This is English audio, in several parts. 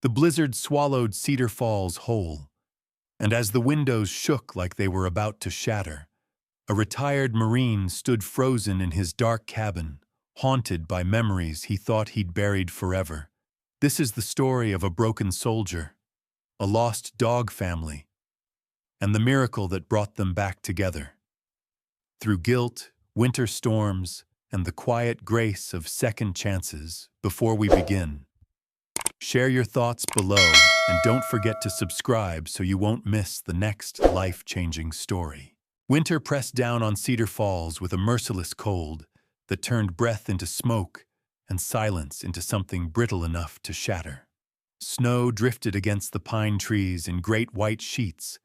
The blizzard swallowed Cedar Falls whole, and as the windows shook like they were about to shatter, a retired Marine stood frozen in his dark cabin, haunted by memories he thought he'd buried forever. This is the story of a broken soldier, a lost dog family, and the miracle that brought them back together. Through guilt, winter storms, and the quiet grace of second chances. Before we begin, share your thoughts below and don't forget to subscribe so you won't miss the next life-changing story. Winter pressed down on Cedar Falls with a merciless cold that turned breath into smoke and silence into something brittle enough to shatter. Snow drifted against the pine trees in great white sheets,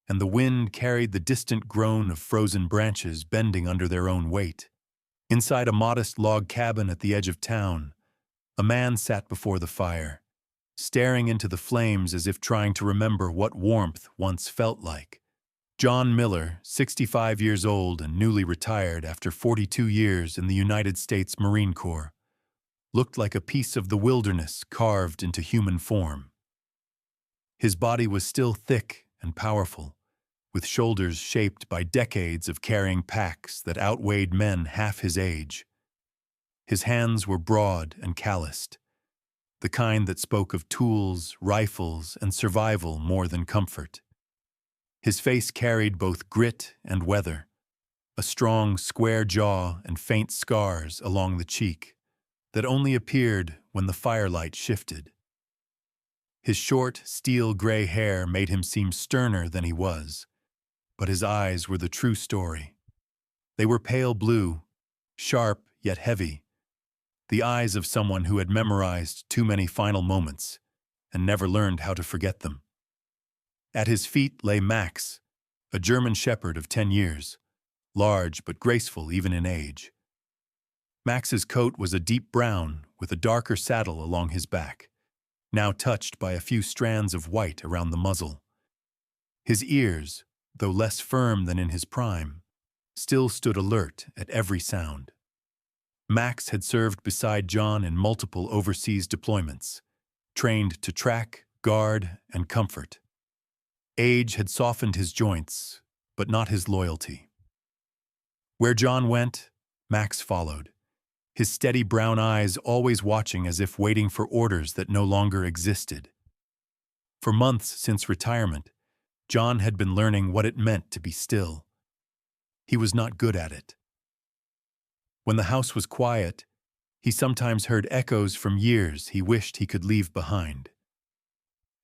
and the wind carried the distant groan of frozen branches bending under their own weight. Inside a modest log cabin at the edge of town, a man sat before the fire, staring into the flames as if trying to remember what warmth once felt like. John Miller, 65 years old and newly retired after 42 years in the United States Marine Corps, looked like a piece of the wilderness carved into human form. His body was still thick and powerful, with shoulders shaped by decades of carrying packs that outweighed men half his age. His hands were broad and calloused, the kind that spoke of tools, rifles, and survival more than comfort. His face carried both grit and weather, a strong, square jaw and faint scars along the cheek that only appeared when the firelight shifted. His short, steel-gray hair made him seem sterner than he was, but his eyes were the true story. They were pale blue, sharp yet heavy, the eyes of someone who had memorized too many final moments and never learned how to forget them. At his feet lay Max, a German shepherd of 10 years, large but graceful even in age. Max's coat was a deep brown with a darker saddle along his back, now touched by a few strands of white around the muzzle. His ears, though less firm than in his prime, still stood alert at every sound. Max had served beside John in multiple overseas deployments, trained to track, guard, and comfort. Age had softened his joints, but not his loyalty. Where John went, Max followed, his steady brown eyes always watching as if waiting for orders that no longer existed. For months since retirement, John had been learning what it meant to be still. He was not good at it. When the house was quiet, he sometimes heard echoes from years he wished he could leave behind.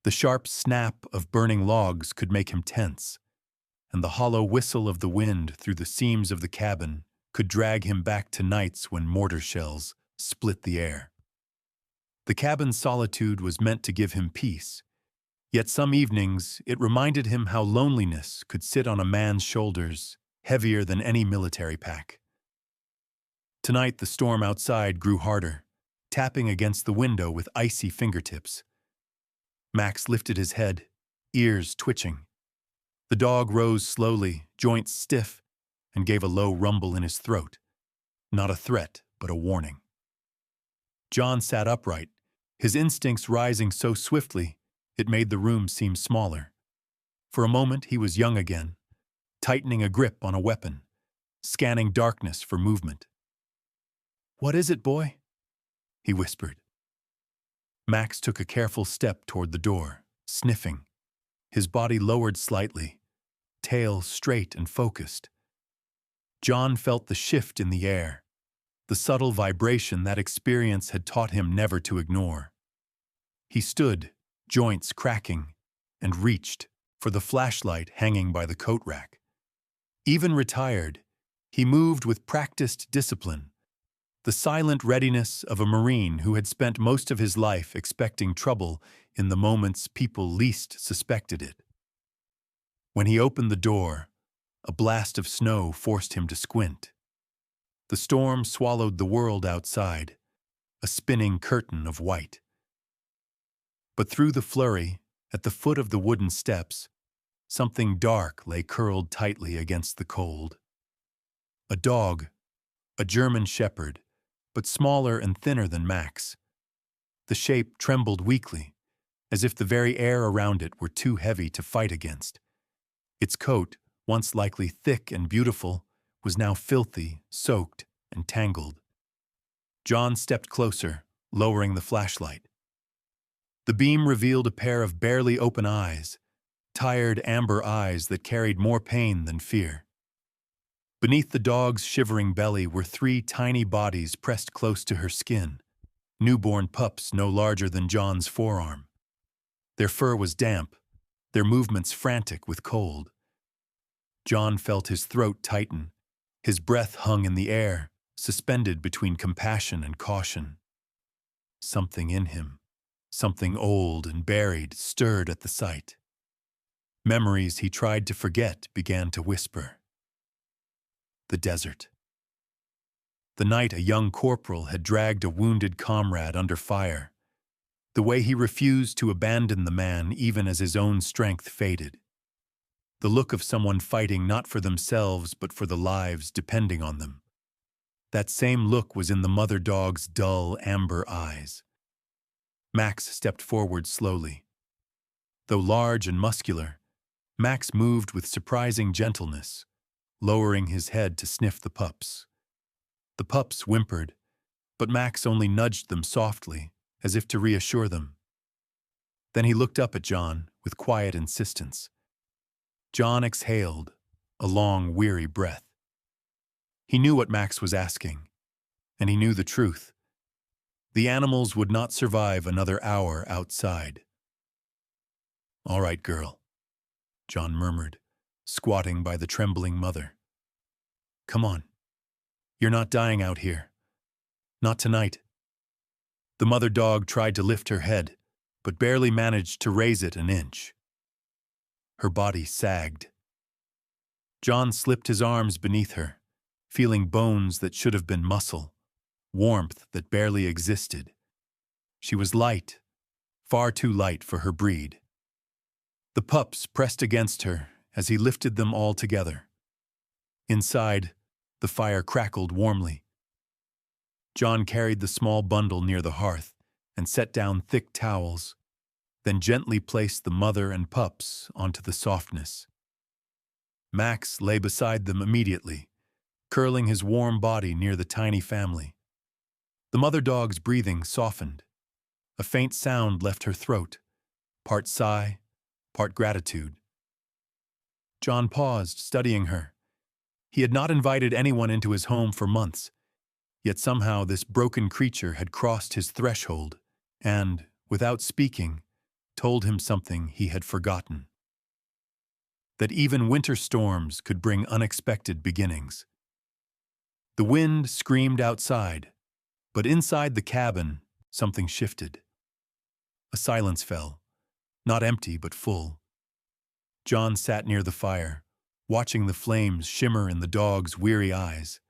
The sharp snap of burning logs could make him tense, and the hollow whistle of the wind through the seams of the cabin could drag him back to nights when mortar shells split the air. The cabin's solitude was meant to give him peace, yet some evenings it reminded him how loneliness could sit on a man's shoulders, heavier than any military pack. Tonight the storm outside grew harder, tapping against the window with icy fingertips. Max lifted his head, ears twitching. The dog rose slowly, joints stiff, and gave a low rumble in his throat. Not a threat, but a warning. John sat upright, his instincts rising so swiftly it made the room seem smaller. For a moment he was young again, tightening a grip on a weapon, scanning darkness for movement. "What is it, boy?" he whispered. Max took a careful step toward the door, sniffing, his body lowered slightly, tail straight and focused. John felt the shift in the air, the subtle vibration that experience had taught him never to ignore. He stood, joints cracking, and reached for the flashlight hanging by the coat rack. Even retired, he moved with practiced discipline, the silent readiness of a Marine who had spent most of his life expecting trouble in the moments people least suspected it. When he opened the door, a blast of snow forced him to squint. The storm swallowed the world outside, a spinning curtain of white. But through the flurry, at the foot of the wooden steps, something dark lay curled tightly against the cold. A dog, a German shepherd, but smaller and thinner than Max. The shape trembled weakly, as if the very air around it were too heavy to fight against. Its coat, once likely thick and beautiful, was now filthy, soaked, and tangled. John stepped closer, lowering the flashlight. The beam revealed a pair of barely open eyes, tired amber eyes that carried more pain than fear. Beneath the dog's shivering belly were 3 tiny bodies pressed close to her skin, newborn pups no larger than John's forearm. Their fur was damp, their movements frantic with cold. John felt his throat tighten. His breath hung in the air, suspended between compassion and caution. Something in him, something old and buried, stirred at the sight. Memories he tried to forget began to whisper. The desert. The night a young corporal had dragged a wounded comrade under fire. The way he refused to abandon the man even as his own strength faded. The look of someone fighting not for themselves but for the lives depending on them. That same look was in the mother dog's dull amber eyes. Max stepped forward slowly. Though large and muscular, Max moved with surprising gentleness, lowering his head to sniff the pups. The pups whimpered, but Max only nudged them softly, as if to reassure them. Then he looked up at John with quiet insistence. John exhaled, a long, weary breath. He knew what Max was asking, and he knew the truth. The animals would not survive another hour outside. "All right, girl," John murmured, squatting by the trembling mother. "Come on. You're not dying out here. Not tonight." The mother dog tried to lift her head, but barely managed to raise it an inch. Her body sagged. John slipped his arms beneath her, feeling bones that should have been muscle, warmth that barely existed. She was light, far too light for her breed. The pups pressed against her as he lifted them all together. Inside, the fire crackled warmly. John carried the small bundle near the hearth and set down thick towels, then gently placed the mother and pups onto the softness. Max lay beside them immediately, curling his warm body near the tiny family. The mother dog's breathing softened. A faint sound left her throat, part sigh, part gratitude. John paused, studying her. He had not invited anyone into his home for months, yet somehow this broken creature had crossed his threshold and, without speaking, told him something he had forgotten. That even winter storms could bring unexpected beginnings. The wind screamed outside, but inside the cabin, something shifted. A silence fell, not empty but full. John sat near the fire, watching the flames shimmer in the dog's weary eyes.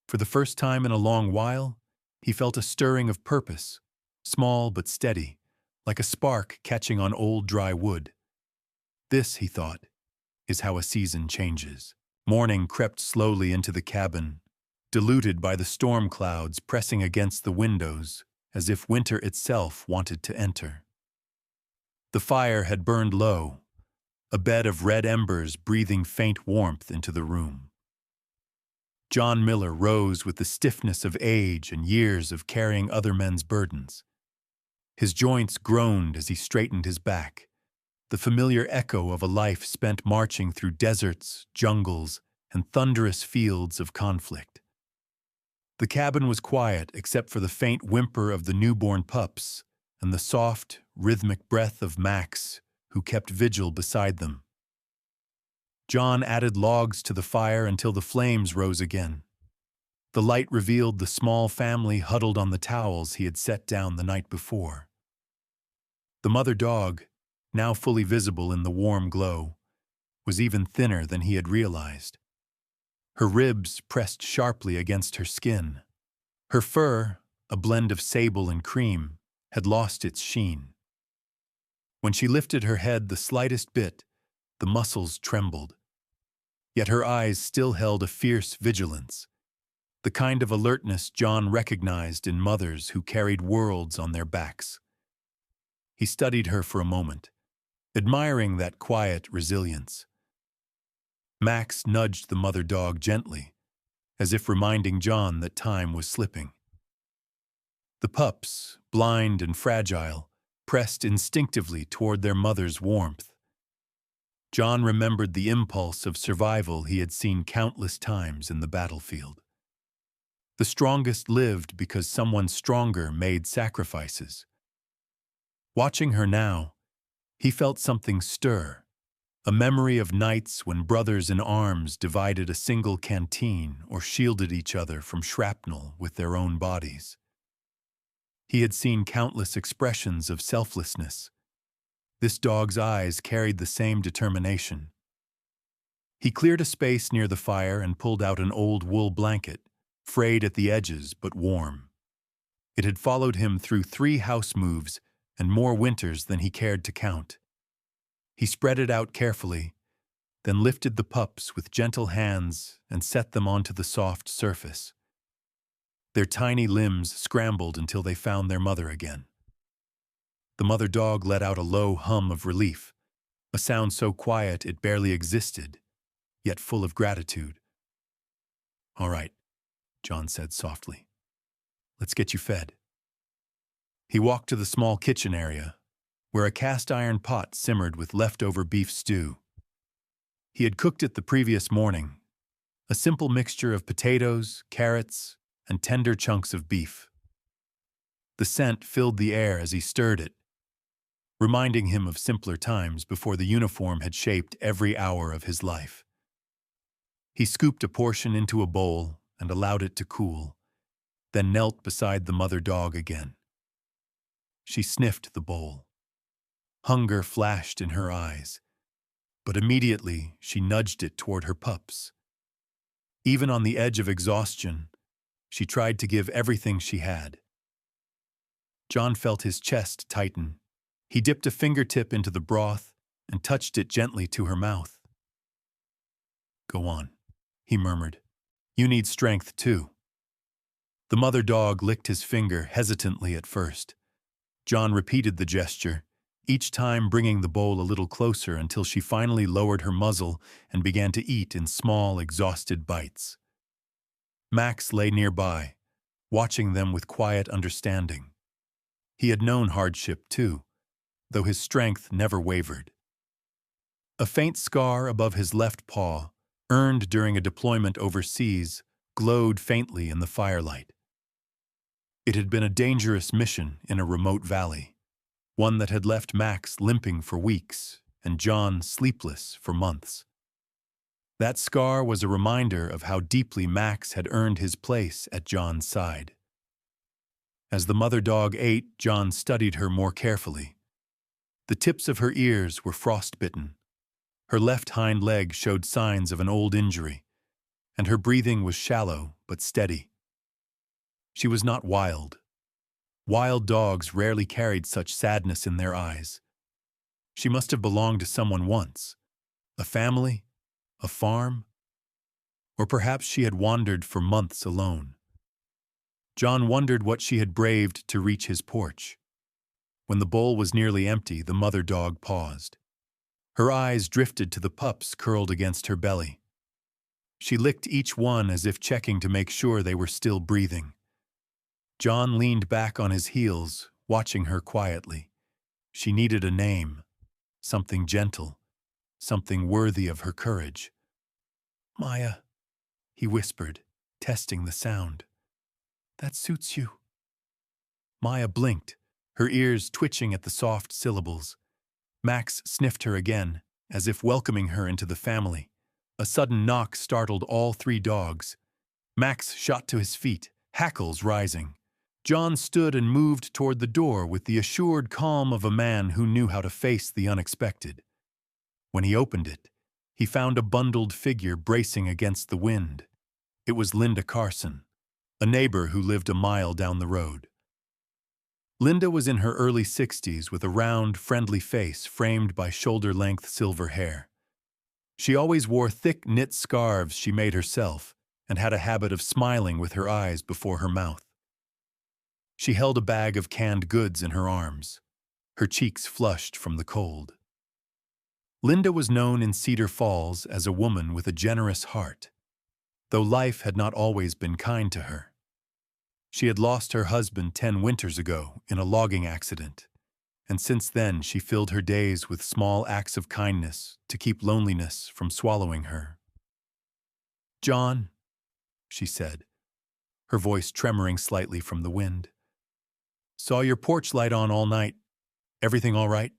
For the first time in a long while, he felt a stirring of purpose, small but steady, like a spark catching on old dry wood. This, he thought, is how a season changes. Morning crept slowly into the cabin, diluted by the storm clouds pressing against the windows, as if winter itself wanted to enter. The fire had burned low, a bed of red embers breathing faint warmth into the room. John Miller rose with the stiffness of age and years of carrying other men's burdens. His joints groaned as he straightened his back, the familiar echo of a life spent marching through deserts, jungles, and thunderous fields of conflict. The cabin was quiet except for the faint whimper of the newborn pups and the soft, rhythmic breath of Max, who kept vigil beside them. John added logs to the fire until the flames rose again. The light revealed the small family huddled on the towels he had set down the night before. The mother dog, now fully visible in the warm glow, was even thinner than he had realized. Her ribs pressed sharply against her skin. Her fur, a blend of sable and cream, had lost its sheen. When she lifted her head the slightest bit, the muscles trembled. Yet her eyes still held a fierce vigilance, the kind of alertness John recognized in mothers who carried worlds on their backs. He studied her for a moment, admiring that quiet resilience. Max nudged the mother dog gently, as if reminding John that time was slipping. The pups, blind and fragile, pressed instinctively toward their mother's warmth. John remembered the impulse of survival he had seen countless times in the battlefield. The strongest lived because someone stronger made sacrifices. Watching her now, he felt something stir, a memory of nights when brothers in arms divided a single canteen or shielded each other from shrapnel with their own bodies. He had seen countless expressions of selflessness. This dog's eyes carried the same determination. He cleared a space near the fire and pulled out an old wool blanket, frayed at the edges but warm. It had followed him through 3 house moves and more winters than he cared to count. He spread it out carefully, then lifted the pups with gentle hands and set them onto the soft surface. Their tiny limbs scrambled until they found their mother again. The mother dog let out a low hum of relief, a sound so quiet it barely existed, yet full of gratitude. "All right," John said softly. "Let's get you fed." He walked to the small kitchen area, where a cast-iron pot simmered with leftover beef stew. He had cooked it the previous morning, a simple mixture of potatoes, carrots, and tender chunks of beef. The scent filled the air as he stirred it, reminding him of simpler times before the uniform had shaped every hour of his life. He scooped a portion into a bowl and allowed it to cool, then knelt beside the mother dog again. She sniffed the bowl. Hunger flashed in her eyes, but immediately she nudged it toward her pups. Even on the edge of exhaustion, she tried to give everything she had. John felt his chest tighten. He dipped a fingertip into the broth and touched it gently to her mouth. "Go on," he murmured. "You need strength too." The mother dog licked his finger hesitantly at first. John repeated the gesture, each time bringing the bowl a little closer until she finally lowered her muzzle and began to eat in small, exhausted bites. Max lay nearby, watching them with quiet understanding. He had known hardship too, though his strength never wavered. A faint scar above his left paw, earned during a deployment overseas, glowed faintly in the firelight. It had been a dangerous mission in a remote valley, one that had left Max limping for weeks and John sleepless for months. That scar was a reminder of how deeply Max had earned his place at John's side. As the mother dog ate, John studied her more carefully. The tips of her ears were frostbitten. Her left hind leg showed signs of an old injury, and her breathing was shallow but steady. She was not wild. Wild dogs rarely carried such sadness in their eyes. She must have belonged to someone once, a family, a farm, or perhaps she had wandered for months alone. John wondered what she had braved to reach his porch. When the bowl was nearly empty, the mother dog paused. Her eyes drifted to the pups curled against her belly. She licked each one as if checking to make sure they were still breathing. John leaned back on his heels, watching her quietly. She needed a name, something gentle, something worthy of her courage. "Maya," he whispered, testing the sound. "That suits you." Maya blinked, her ears twitching at the soft syllables. Max sniffed her again, as if welcoming her into the family. A sudden knock startled all 3 dogs. Max shot to his feet, hackles rising. John stood and moved toward the door with the assured calm of a man who knew how to face the unexpected. When he opened it, he found a bundled figure bracing against the wind. It was Linda Carson, a neighbor who lived a mile down the road. Linda was in her early 60s with a round, friendly face framed by shoulder-length silver hair. She always wore thick knit scarves she made herself and had a habit of smiling with her eyes before her mouth. She held a bag of canned goods in her arms. her cheeks flushed from the cold. Linda was known in Cedar Falls as a woman with a generous heart, though life had not always been kind to her. She had lost her husband 10 winters ago in a logging accident, and since then she filled her days with small acts of kindness to keep loneliness from swallowing her. "John," she said, her voice tremoring slightly from the wind. "Saw your porch light on all night. Everything all right?"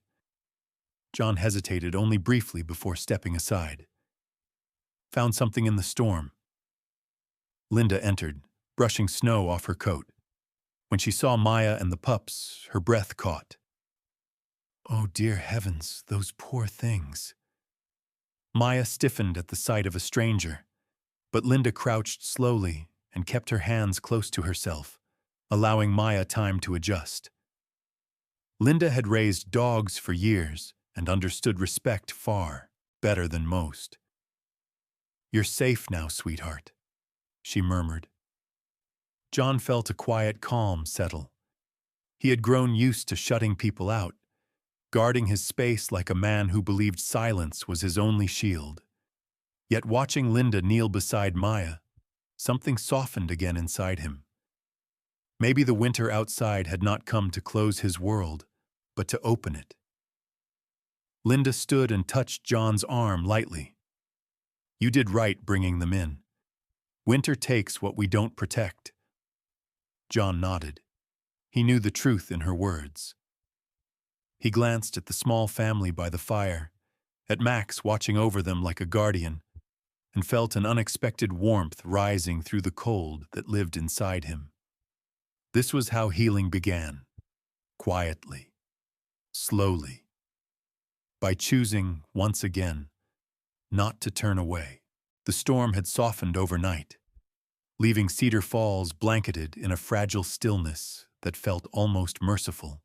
John hesitated only briefly before stepping aside. "Found something in the storm." Linda entered, brushing snow off her coat. When she saw Maya and the pups, her breath caught. "Oh, dear heavens, those poor things." Maya stiffened at the sight of a stranger, but Linda crouched slowly and kept her hands close to herself, allowing Maya time to adjust. Linda had raised dogs for years and understood respect far better than most. "You're safe now, sweetheart," she murmured. John felt a quiet calm settle. He had grown used to shutting people out, guarding his space like a man who believed silence was his only shield. Yet watching Linda kneel beside Maya, something softened again inside him. Maybe the winter outside had not come to close his world, but to open it. Linda stood and touched John's arm lightly. "You did right bringing them in. Winter takes what we don't protect." John nodded. He knew the truth in her words. He glanced at the small family by the fire, at Max watching over them like a guardian, and felt an unexpected warmth rising through the cold that lived inside him. This was how healing began, quietly, slowly, by choosing, once again, not to turn away. The storm had softened overnight, leaving Cedar Falls blanketed in a fragile stillness that felt almost merciful.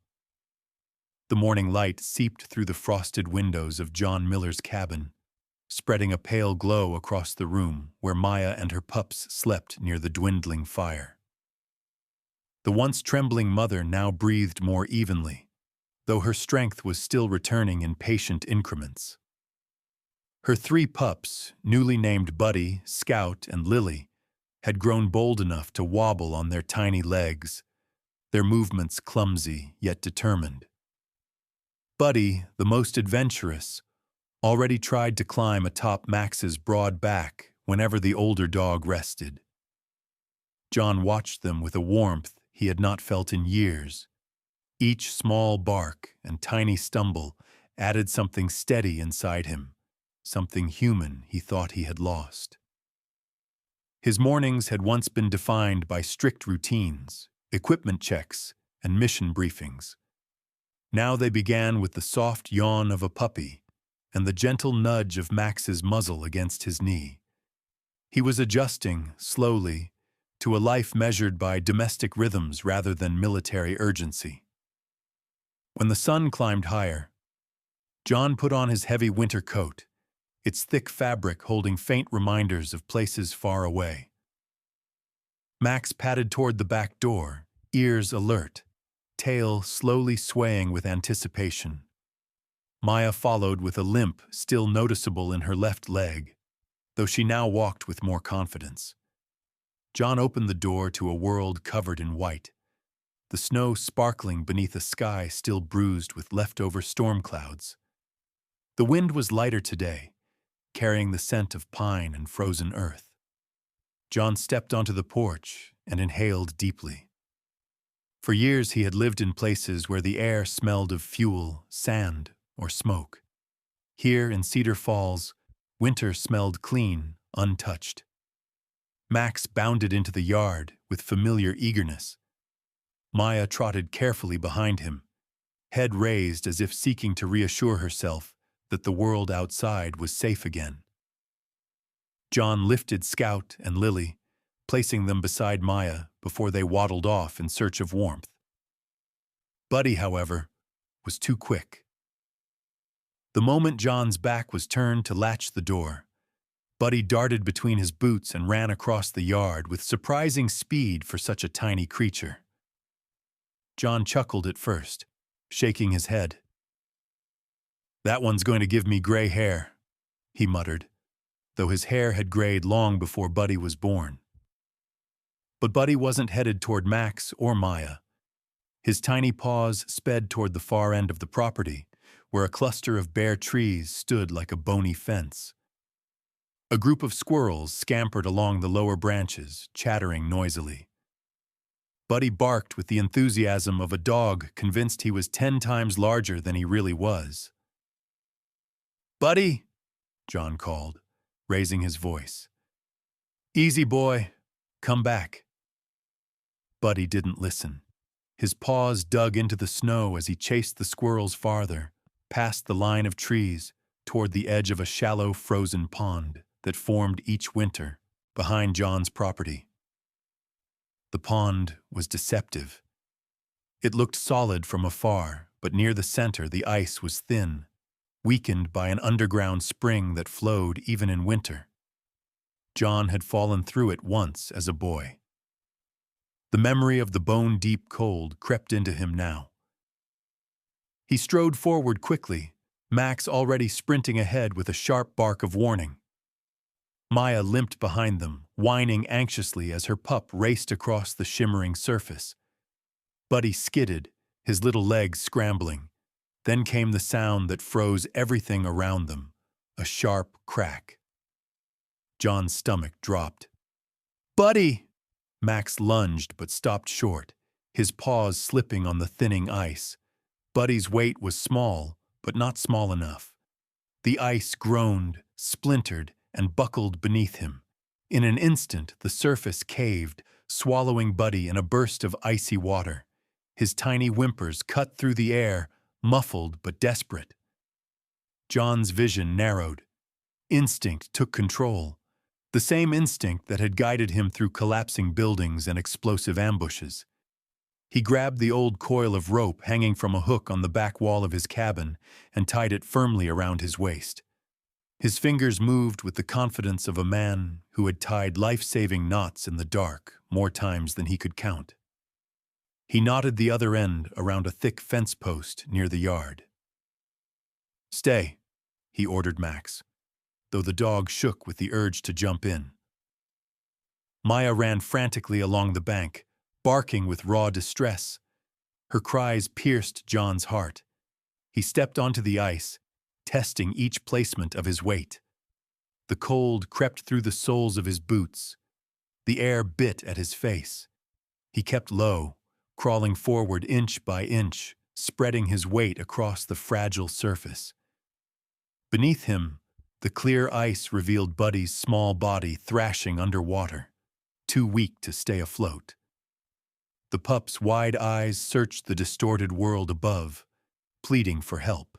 The morning light seeped through the frosted windows of John Miller's cabin, spreading a pale glow across the room where Maya and her pups slept near the dwindling fire. The once trembling mother now breathed more evenly, though her strength was still returning in patient increments. Her 3 pups, newly named Buddy, Scout, and Lily, had grown bold enough to wobble on their tiny legs, their movements clumsy yet determined. Buddy, the most adventurous, already tried to climb atop Max's broad back whenever the older dog rested. John watched them with a warmth he had not felt in years. Each small bark and tiny stumble added something steady inside him, something human he thought he had lost. His mornings had once been defined by strict routines, equipment checks, and mission briefings. Now they began with the soft yawn of a puppy and the gentle nudge of Max's muzzle against his knee. He was adjusting, slowly, to a life measured by domestic rhythms rather than military urgency. When the sun climbed higher, John put on his heavy winter coat, its thick fabric holding faint reminders of places far away. Max padded toward the back door, ears alert, tail slowly swaying with anticipation. Maya followed with a limp still noticeable in her left leg, though she now walked with more confidence. John opened the door to a world covered in white, the snow sparkling beneath a sky still bruised with leftover storm clouds. The wind was lighter today, carrying the scent of pine and frozen earth. John stepped onto the porch and inhaled deeply. For years he had lived in places where the air smelled of fuel, sand, or smoke. Here in Cedar Falls, winter smelled clean, untouched. Max bounded into the yard with familiar eagerness. Maya trotted carefully behind him, head raised as if seeking to reassure herself that the world outside was safe again. John lifted Scout and Lily, placing them beside Maya before they waddled off in search of warmth. Buddy, however, was too quick. The moment John's back was turned to latch the door, Buddy darted between his boots and ran across the yard with surprising speed for such a tiny creature. John chuckled at first, shaking his head. "That one's going to give me gray hair," he muttered, though his hair had grayed long before Buddy was born. But Buddy wasn't headed toward Max or Maya. His tiny paws sped toward the far end of the property, where a cluster of bare trees stood like a bony fence. A group of squirrels scampered along the lower branches, chattering noisily. Buddy barked with the enthusiasm of a dog convinced he was 10 times larger than he really was. "Buddy," John called, raising his voice. "Easy, boy. Come back." Buddy didn't listen. His paws dug into the snow as he chased the squirrels farther, past the line of trees, toward the edge of a shallow frozen pond that formed each winter behind John's property. The pond was deceptive. It looked solid from afar, but near the center the ice was thin, weakened by an underground spring that flowed even in winter. John had fallen through it once as a boy. The memory of the bone-deep cold crept into him now. He strode forward quickly, Max already sprinting ahead with a sharp bark of warning. Maya limped behind them, whining anxiously as her pup raced across the shimmering surface. Buddy skidded, his little legs scrambling. Then came the sound that froze everything around them, a sharp crack. John's stomach dropped. "Buddy!" Max lunged but stopped short, his paws slipping on the thinning ice. Buddy's weight was small, but not small enough. The ice groaned, splintered, and buckled beneath him. In an instant, the surface caved, swallowing Buddy in a burst of icy water. His tiny whimpers cut through the air, muffled but desperate. John's vision narrowed. Instinct took control. The same instinct that had guided him through collapsing buildings and explosive ambushes. He grabbed the old coil of rope hanging from a hook on the back wall of his cabin and tied it firmly around his waist. His fingers moved with the confidence of a man who had tied life-saving knots in the dark more times than he could count. He knotted the other end around a thick fence post near the yard. "Stay," he ordered Max, though the dog shook with the urge to jump in. Maya ran frantically along the bank, barking with raw distress. Her cries pierced John's heart. He stepped onto the ice, testing each placement of his weight. The cold crept through the soles of his boots. The air bit at his face. He kept low, crawling forward inch by inch, spreading his weight across the fragile surface. Beneath him, the clear ice revealed Buddy's small body thrashing underwater, too weak to stay afloat. The pup's wide eyes searched the distorted world above, pleading for help.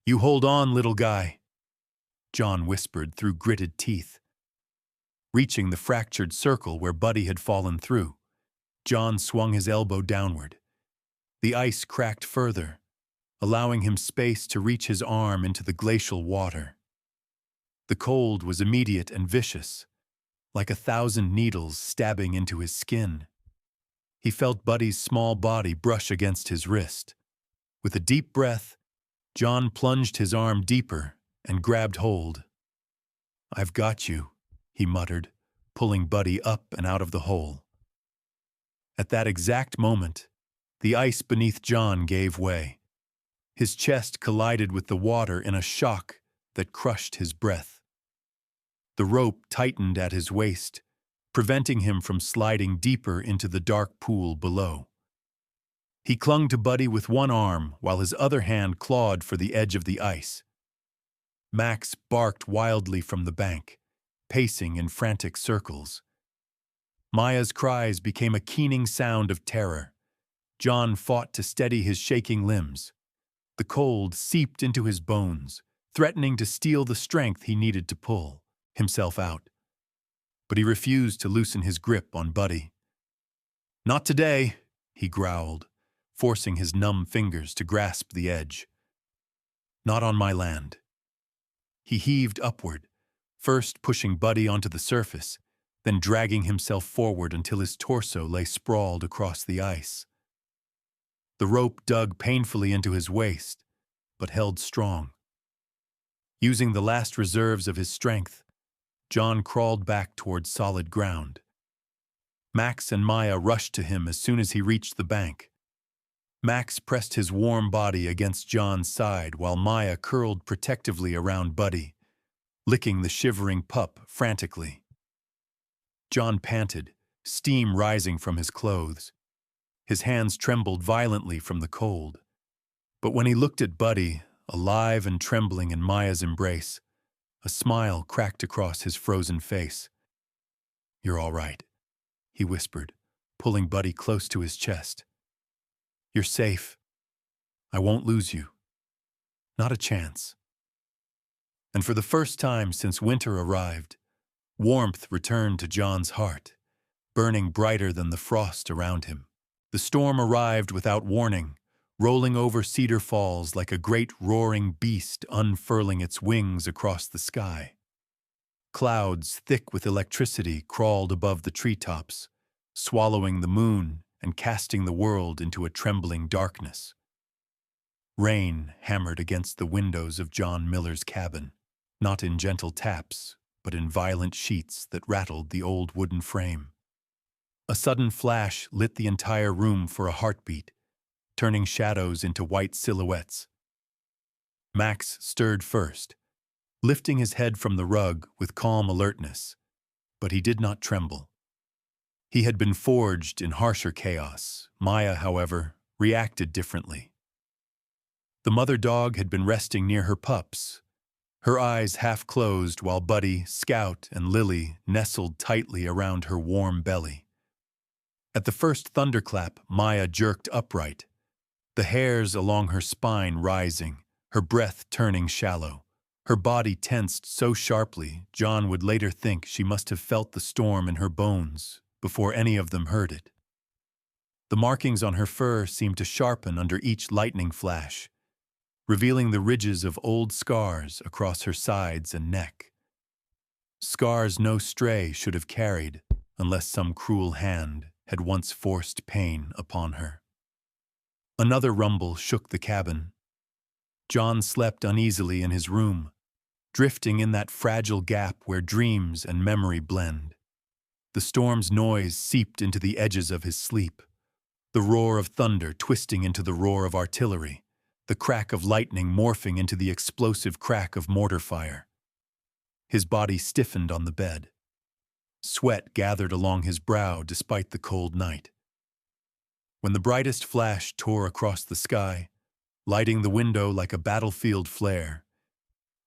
"You hold on, little guy," John whispered through gritted teeth. Reaching the fractured circle where Buddy had fallen through, John swung his elbow downward. The ice cracked further, allowing him space to reach his arm into the glacial water. The cold was immediate and vicious, like 1,000 needles stabbing into his skin. He felt Buddy's small body brush against his wrist. With a deep breath, John plunged his arm deeper and grabbed hold. "I've got you," he muttered, pulling Buddy up and out of the hole. At that exact moment, the ice beneath John gave way. His chest collided with the water in a shock that crushed his breath. The rope tightened at his waist, preventing him from sliding deeper into the dark pool below. He clung to Buddy with one arm while his other hand clawed for the edge of the ice. Max barked wildly from the bank, pacing in frantic circles. Maya's cries became a keening sound of terror. John fought to steady his shaking limbs. The cold seeped into his bones, threatening to steal the strength he needed to pull himself out. But he refused to loosen his grip on Buddy. "Not today," he growled, forcing his numb fingers to grasp the edge. "Not on my land." He heaved upward, first pushing Buddy onto the surface, then dragging himself forward until his torso lay sprawled across the ice. The rope dug painfully into his waist, but held strong. Using the last reserves of his strength, John crawled back towards solid ground. Max and Maya rushed to him as soon as he reached the bank. Max pressed his warm body against John's side while Maya curled protectively around Buddy, licking the shivering pup frantically. John panted, steam rising from his clothes. His hands trembled violently from the cold. But when he looked at Buddy, alive and trembling in Maya's embrace, a smile cracked across his frozen face. "You're all right," he whispered, pulling Buddy close to his chest. "You're safe. I won't lose you. Not a chance." And for the first time since winter arrived, warmth returned to John's heart, burning brighter than the frost around him. The storm arrived without warning, rolling over Cedar Falls like a great roaring beast unfurling its wings across the sky. Clouds thick with electricity crawled above the treetops, swallowing the moon and casting the world into a trembling darkness. Rain hammered against the windows of John Miller's cabin, not in gentle taps, but in violent sheets that rattled the old wooden frame. A sudden flash lit the entire room for a heartbeat, turning shadows into white silhouettes. Max stirred first, lifting his head from the rug with calm alertness, but he did not tremble. He had been forged in harsher chaos. Maya, however, reacted differently. The mother dog had been resting near her pups, her eyes half closed while Buddy, Scout, and Lily nestled tightly around her warm belly. At the first thunderclap, Maya jerked upright, the hairs along her spine rising, her breath turning shallow. Her body tensed so sharply, John would later think she must have felt the storm in her bones before any of them heard it. The markings on her fur seemed to sharpen under each lightning flash, revealing the ridges of old scars across her sides and neck. Scars no stray should have carried unless some cruel hand had once forced pain upon her. Another rumble shook the cabin. John slept uneasily in his room, drifting in that fragile gap where dreams and memory blend. The storm's noise seeped into the edges of his sleep, the roar of thunder twisting into the roar of artillery, the crack of lightning morphing into the explosive crack of mortar fire. His body stiffened on the bed. Sweat gathered along his brow despite the cold night. When the brightest flash tore across the sky, lighting the window like a battlefield flare,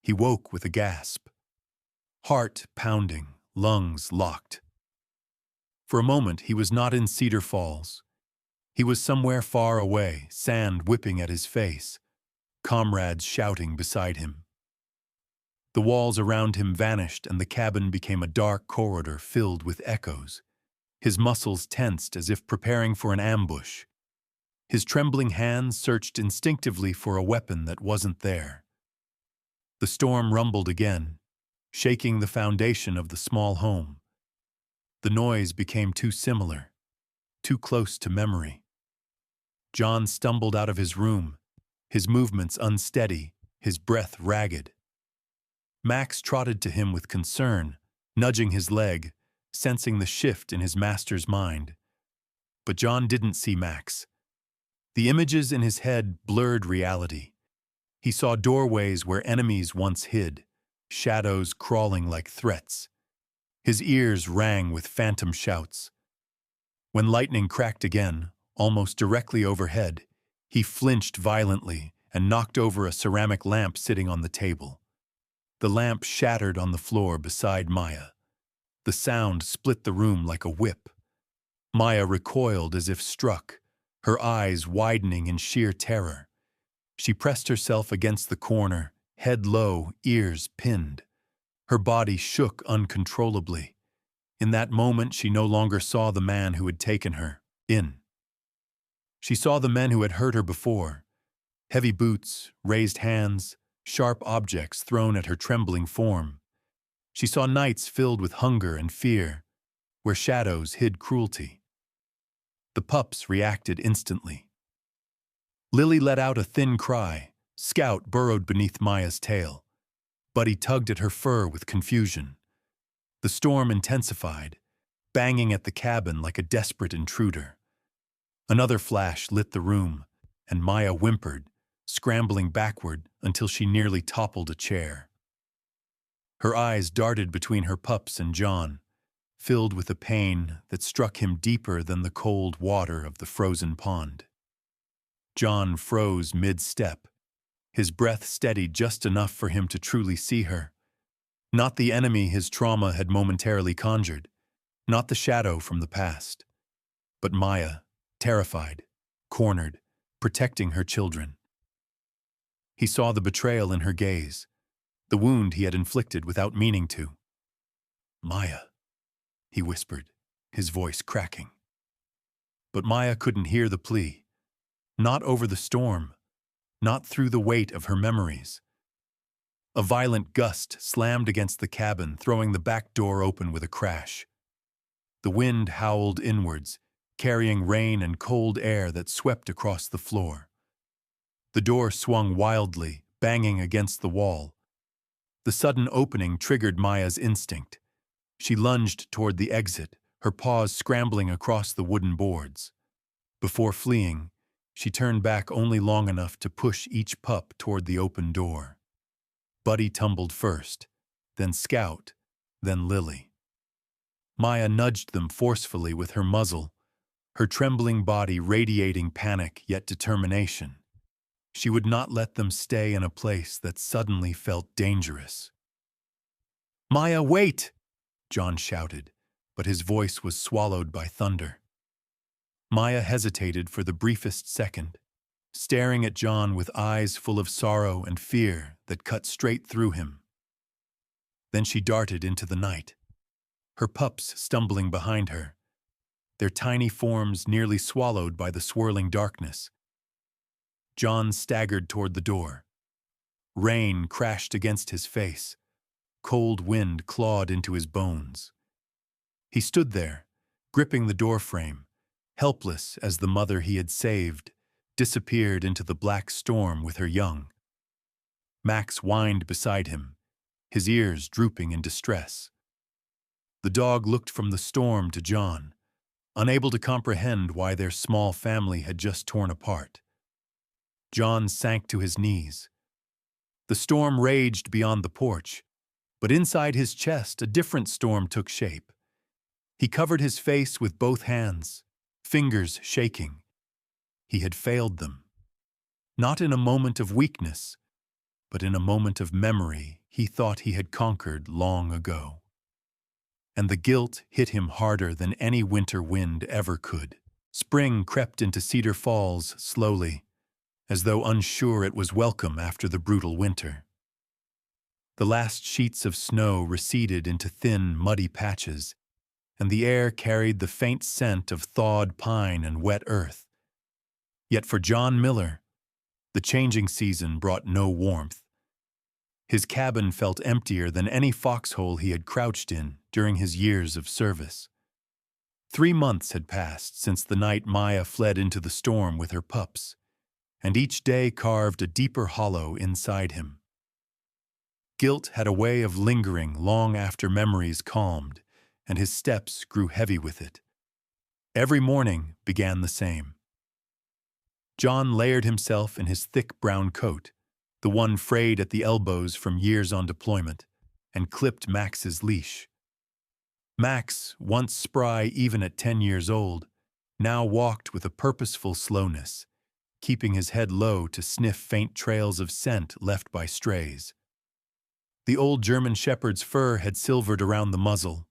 he woke with a gasp. Heart pounding, lungs locked. For a moment he was not in Cedar Falls. He was somewhere far away, sand whipping at his face, comrades shouting beside him. The walls around him vanished and the cabin became a dark corridor filled with echoes. His muscles tensed as if preparing for an ambush. His trembling hands searched instinctively for a weapon that wasn't there. The storm rumbled again, shaking the foundation of the small home. The noise became too similar, too close to memory. John stumbled out of his room, his movements unsteady, his breath ragged. Max trotted to him with concern, nudging his leg, sensing the shift in his master's mind. But John didn't see Max. The images in his head blurred reality. He saw doorways where enemies once hid, shadows crawling like threats. His ears rang with phantom shouts. When lightning cracked again, almost directly overhead, he flinched violently and knocked over a ceramic lamp sitting on the table. The lamp shattered on the floor beside Maya. The sound split the room like a whip. Maya recoiled as if struck, her eyes widening in sheer terror. She pressed herself against the corner, head low, ears pinned. Her body shook uncontrollably. In that moment, she no longer saw the man who had taken her in. She saw the men who had hurt her before. Heavy boots, raised hands, sharp objects thrown at her trembling form. She saw nights filled with hunger and fear, where shadows hid cruelty. The pups reacted instantly. Lily let out a thin cry. Scout burrowed beneath Maya's tail. Buddy tugged at her fur with confusion. The storm intensified, banging at the cabin like a desperate intruder. Another flash lit the room, and Maya whimpered, scrambling backward until she nearly toppled a chair. Her eyes darted between her pups and John, filled with a pain that struck him deeper than the cold water of the frozen pond. John froze mid-step, his breath steady just enough for him to truly see her. Not the enemy his trauma had momentarily conjured, not the shadow from the past, but Maya, terrified, cornered, protecting her children. He saw the betrayal in her gaze, the wound he had inflicted without meaning to. "Maya," he whispered, his voice cracking. But Maya couldn't hear the plea. Not over the storm, not through the weight of her memories. A violent gust slammed against the cabin, throwing the back door open with a crash. The wind howled inwards, carrying rain and cold air that swept across the floor. The door swung wildly, banging against the wall. The sudden opening triggered Maya's instinct. She lunged toward the exit, her paws scrambling across the wooden boards. Before fleeing, she turned back only long enough to push each pup toward the open door. Buddy tumbled first, then Scout, then Lily. Maya nudged them forcefully with her muzzle, her trembling body radiating panic yet determination. She would not let them stay in a place that suddenly felt dangerous. "Maya, wait!" John shouted, but his voice was swallowed by thunder. Maya hesitated for the briefest second, staring at John with eyes full of sorrow and fear that cut straight through him. Then she darted into the night, her pups stumbling behind her, their tiny forms nearly swallowed by the swirling darkness. John staggered toward the door. Rain crashed against his face. Cold wind clawed into his bones. He stood there, gripping the doorframe, helpless as the mother he had saved disappeared into the black storm with her young. Max whined beside him, his ears drooping in distress. The dog looked from the storm to John, unable to comprehend why their small family had just torn apart. John sank to his knees. The storm raged beyond the porch, but inside his chest a different storm took shape. He covered his face with both hands, fingers shaking. He had failed them. Not in a moment of weakness, but in a moment of memory he thought he had conquered long ago. And the guilt hit him harder than any winter wind ever could. Spring crept into Cedar Falls slowly, as though unsure it was welcome after the brutal winter. The last sheets of snow receded into thin, muddy patches, and the air carried the faint scent of thawed pine and wet earth. Yet for John Miller, the changing season brought no warmth. His cabin felt emptier than any foxhole he had crouched in during his years of service. 3 months had passed since the night Maya fled into the storm with her pups, and each day carved a deeper hollow inside him. Guilt had a way of lingering long after memories calmed, and his steps grew heavy with it. Every morning began the same. John layered himself in his thick brown coat, the one frayed at the elbows from years on deployment, and clipped Max's leash. Max, once spry even at 10 years old, now walked with a purposeful slowness, keeping his head low to sniff faint trails of scent left by strays. The old German shepherd's fur had silvered around the muzzle,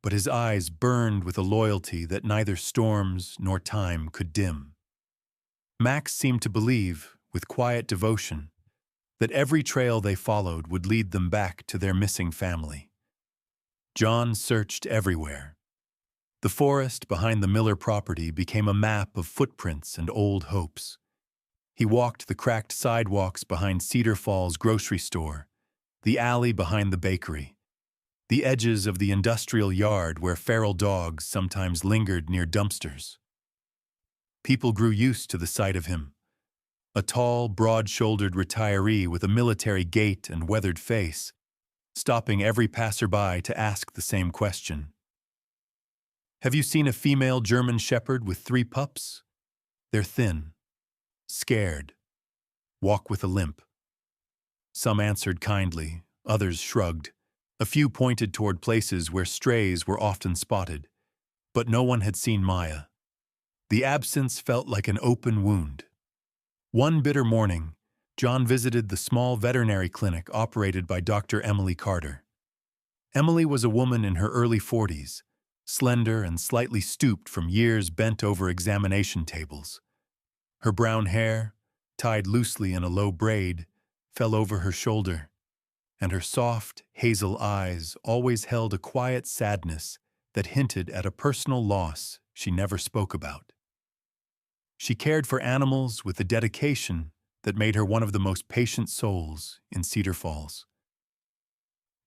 but his eyes burned with a loyalty that neither storms nor time could dim. Max seemed to believe, with quiet devotion, that every trail they followed would lead them back to their missing family. John searched everywhere. The forest behind the Miller property became a map of footprints and old hopes. He walked the cracked sidewalks behind Cedar Falls grocery store, the alley behind the bakery, the edges of the industrial yard where feral dogs sometimes lingered near dumpsters. People grew used to the sight of him, a tall, broad-shouldered retiree with a military gait and weathered face, stopping every passerby to ask the same question. "Have you seen a female German shepherd with 3 pups? They're thin, scared, walk with a limp." Some answered kindly, others shrugged. A few pointed toward places where strays were often spotted, but no one had seen Maya. The absence felt like an open wound. One bitter morning, John visited the small veterinary clinic operated by Dr. Emily Carter. Emily was a woman in her early 40s, slender and slightly stooped from years bent over examination tables. Her brown hair, tied loosely in a low braid, fell over her shoulder, and her soft, hazel eyes always held a quiet sadness that hinted at a personal loss she never spoke about. She cared for animals with a dedication that made her one of the most patient souls in Cedar Falls.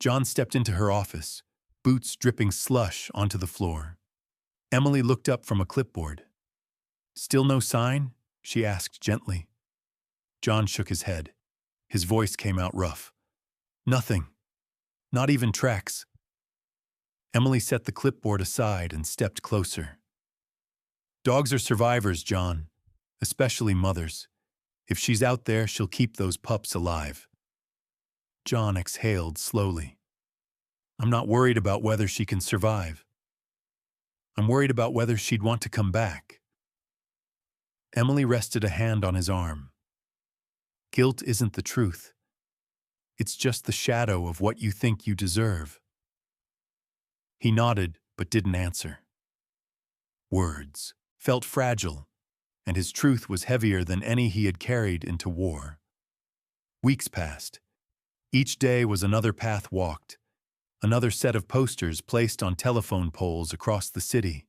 John stepped into her office, boots dripping slush onto the floor. Emily looked up from a clipboard. "Still no sign?" she asked gently. John shook his head. His voice came out rough. "Nothing. Not even tracks." Emily set the clipboard aside and stepped closer. "Dogs are survivors, John, especially mothers. If she's out there, she'll keep those pups alive." John exhaled slowly. "I'm not worried about whether she can survive. I'm worried about whether she'd want to come back." Emily rested a hand on his arm. "Guilt isn't the truth. It's just the shadow of what you think you deserve." He nodded, but didn't answer. Words felt fragile, and his truth was heavier than any he had carried into war. Weeks passed. Each day was another path walked, another set of posters placed on telephone poles across the city.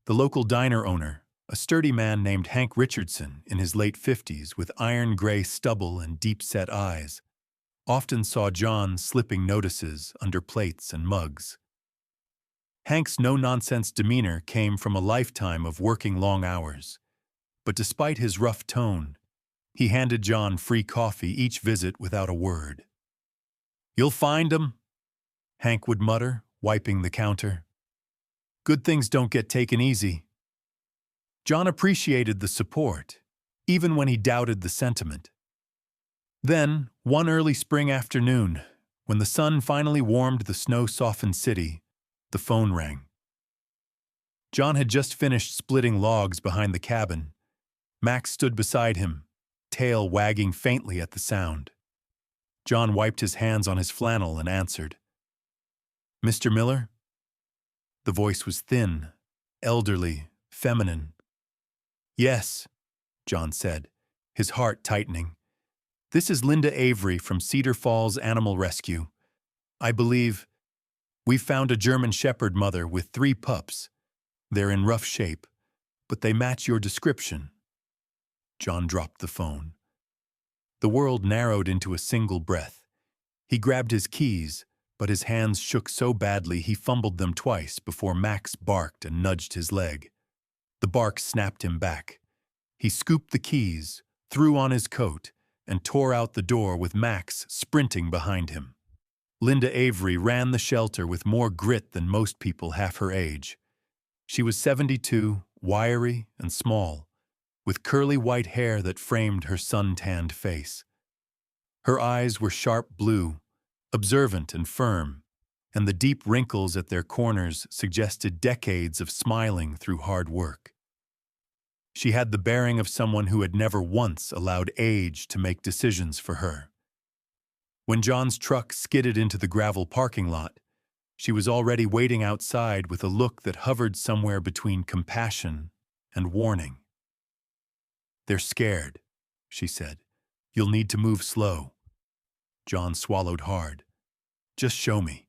The local diner owner, a sturdy man named Hank Richardson in his late 50s with iron-gray stubble and deep-set eyes, often saw John slipping notices under plates and mugs. Hank's no-nonsense demeanor came from a lifetime of working long hours, but despite his rough tone, he handed John free coffee each visit without a word. "You'll find 'em," Hank would mutter, wiping the counter. "Good things don't get taken easy." John appreciated the support, even when he doubted the sentiment. Then, one early spring afternoon, when the sun finally warmed the snow-softened city, the phone rang. John had just finished splitting logs behind the cabin. Max stood beside him, tail wagging faintly at the sound. John wiped his hands on his flannel and answered. "Mr. Miller?" The voice was thin, elderly, feminine. "Yes," John said, his heart tightening. "This is Linda Avery from Cedar Falls Animal Rescue. I believe we've found a German Shepherd mother with 3 pups. They're in rough shape, but they match your description." John dropped the phone. The world narrowed into a single breath. He grabbed his keys, but his hands shook so badly he fumbled them twice before Max barked and nudged his leg. The bark snapped him back. He scooped the keys, threw on his coat, and tore out the door with Max sprinting behind him. Linda Avery ran the shelter with more grit than most people half her age. She was 72, wiry and small, with curly white hair that framed her sun-tanned face. Her eyes were sharp blue, observant and firm, and the deep wrinkles at their corners suggested decades of smiling through hard work. She had the bearing of someone who had never once allowed age to make decisions for her. When John's truck skidded into the gravel parking lot, she was already waiting outside with a look that hovered somewhere between compassion and warning. "They're scared," she said. "You'll need to move slow." John swallowed hard. "Just show me."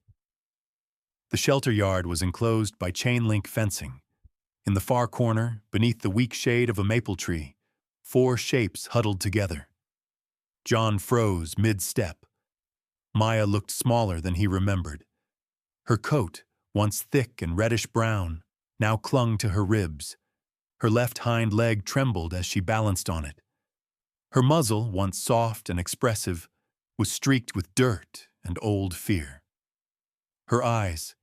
The shelter yard was enclosed by chain-link fencing. In the far corner, beneath the weak shade of a maple tree, 4 shapes huddled together. John froze mid-step. Maya looked smaller than he remembered. Her coat, once thick and reddish-brown, now clung to her ribs. Her left hind leg trembled as she balanced on it. Her muzzle, once soft and expressive, was streaked with dirt and old fear. Her eyes,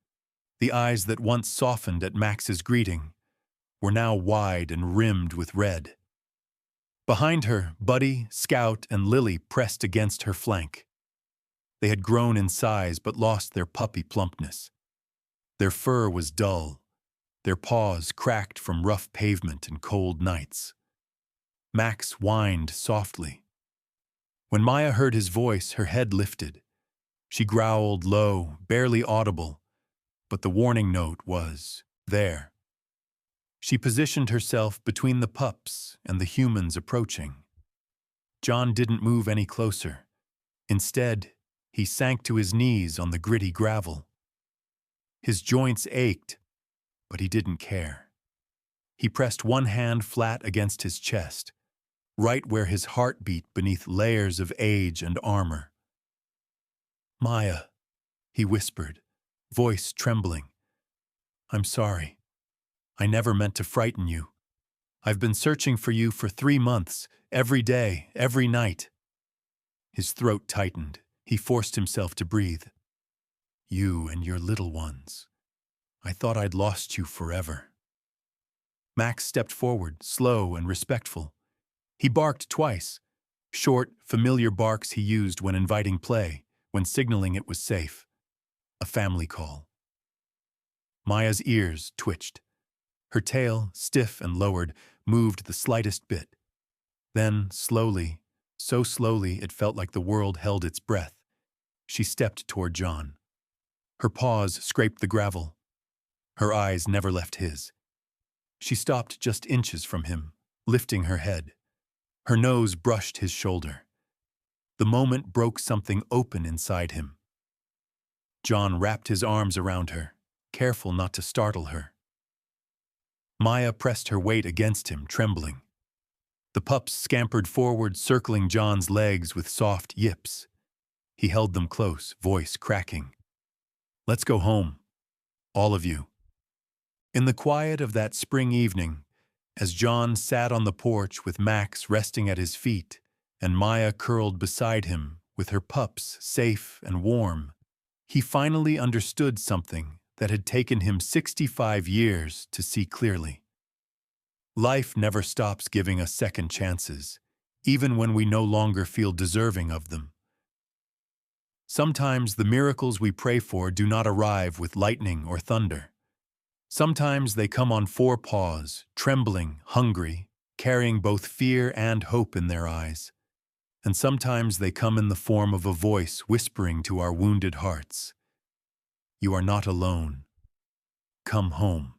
the eyes that once softened at Max's greeting, were now wide and rimmed with red. Behind her, Buddy, Scout, and Lily pressed against her flank. They had grown in size but lost their puppy plumpness. Their fur was dull, their paws cracked from rough pavement and cold nights. Max whined softly. When Maya heard his voice, her head lifted. She growled low, barely audible, but the warning note was there. She positioned herself between the pups and the humans approaching. John didn't move any closer. Instead, he sank to his knees on the gritty gravel. His joints ached, but he didn't care. He pressed one hand flat against his chest, right where his heart beat beneath layers of age and armor. "Maya," he whispered, voice trembling. "I'm sorry. I never meant to frighten you. I've been searching for you for 3 months, every day, every night." His throat tightened. He forced himself to breathe. "You and your little ones. I thought I'd lost you forever." Max stepped forward, slow and respectful. He barked twice, short, familiar barks he used when inviting play, when signaling it was safe. A family call. Maya's ears twitched. Her tail, stiff and lowered, moved the slightest bit. Then, slowly, so slowly it felt like the world held its breath, she stepped toward John. Her paws scraped the gravel. Her eyes never left his. She stopped just inches from him, lifting her head. Her nose brushed his shoulder. The moment broke something open inside him. John wrapped his arms around her, careful not to startle her. Maya pressed her weight against him, trembling. The pups scampered forward, circling John's legs with soft yips. He held them close, voice cracking. "Let's go home. All of you." In the quiet of that spring evening, as John sat on the porch with Max resting at his feet and Maya curled beside him with her pups safe and warm, he finally understood something that had taken him 65 years to see clearly. Life never stops giving us second chances, even when we no longer feel deserving of them. Sometimes the miracles we pray for do not arrive with lightning or thunder. Sometimes they come on 4 paws, trembling, hungry, carrying both fear and hope in their eyes. And sometimes they come in the form of a voice whispering to our wounded hearts, "You are not alone. Come home."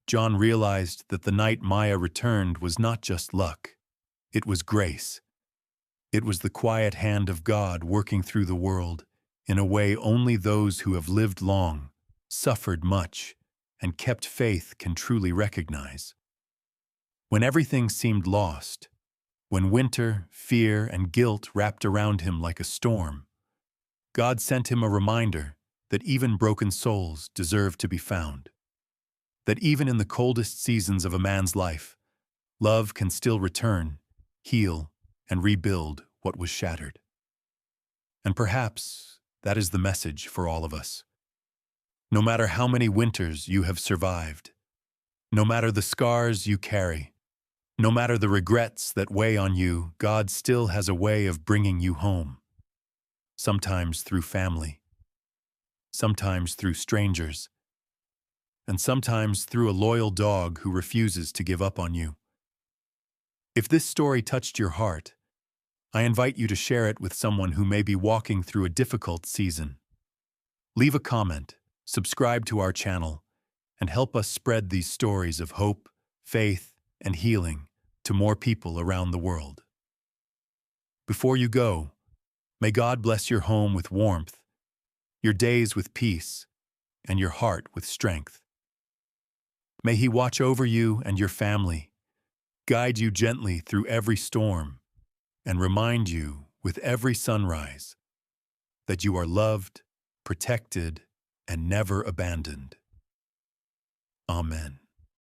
John realized that the night Maya returned was not just luck. It was grace. It was the quiet hand of God working through the world in a way only those who have lived long, suffered much, and kept faith can truly recognize. When everything seemed lost, when winter, fear, and guilt wrapped around him like a storm, God sent him a reminder that even broken souls deserve to be found. That even in the coldest seasons of a man's life, love can still return, heal, and rebuild what was shattered. And perhaps that is the message for all of us. No matter how many winters you have survived, no matter the scars you carry, no matter the regrets that weigh on you, God still has a way of bringing you home. Sometimes through family, sometimes through strangers, and sometimes through a loyal dog who refuses to give up on you. If this story touched your heart, I invite you to share it with someone who may be walking through a difficult season. Leave a comment, subscribe to our channel, and help us spread these stories of hope, faith, and healing to more people around the world. Before you go, may God bless your home with warmth, your days with peace, and your heart with strength. May He watch over you and your family, guide you gently through every storm, and remind you with every sunrise that you are loved, protected, and never abandoned. Amen.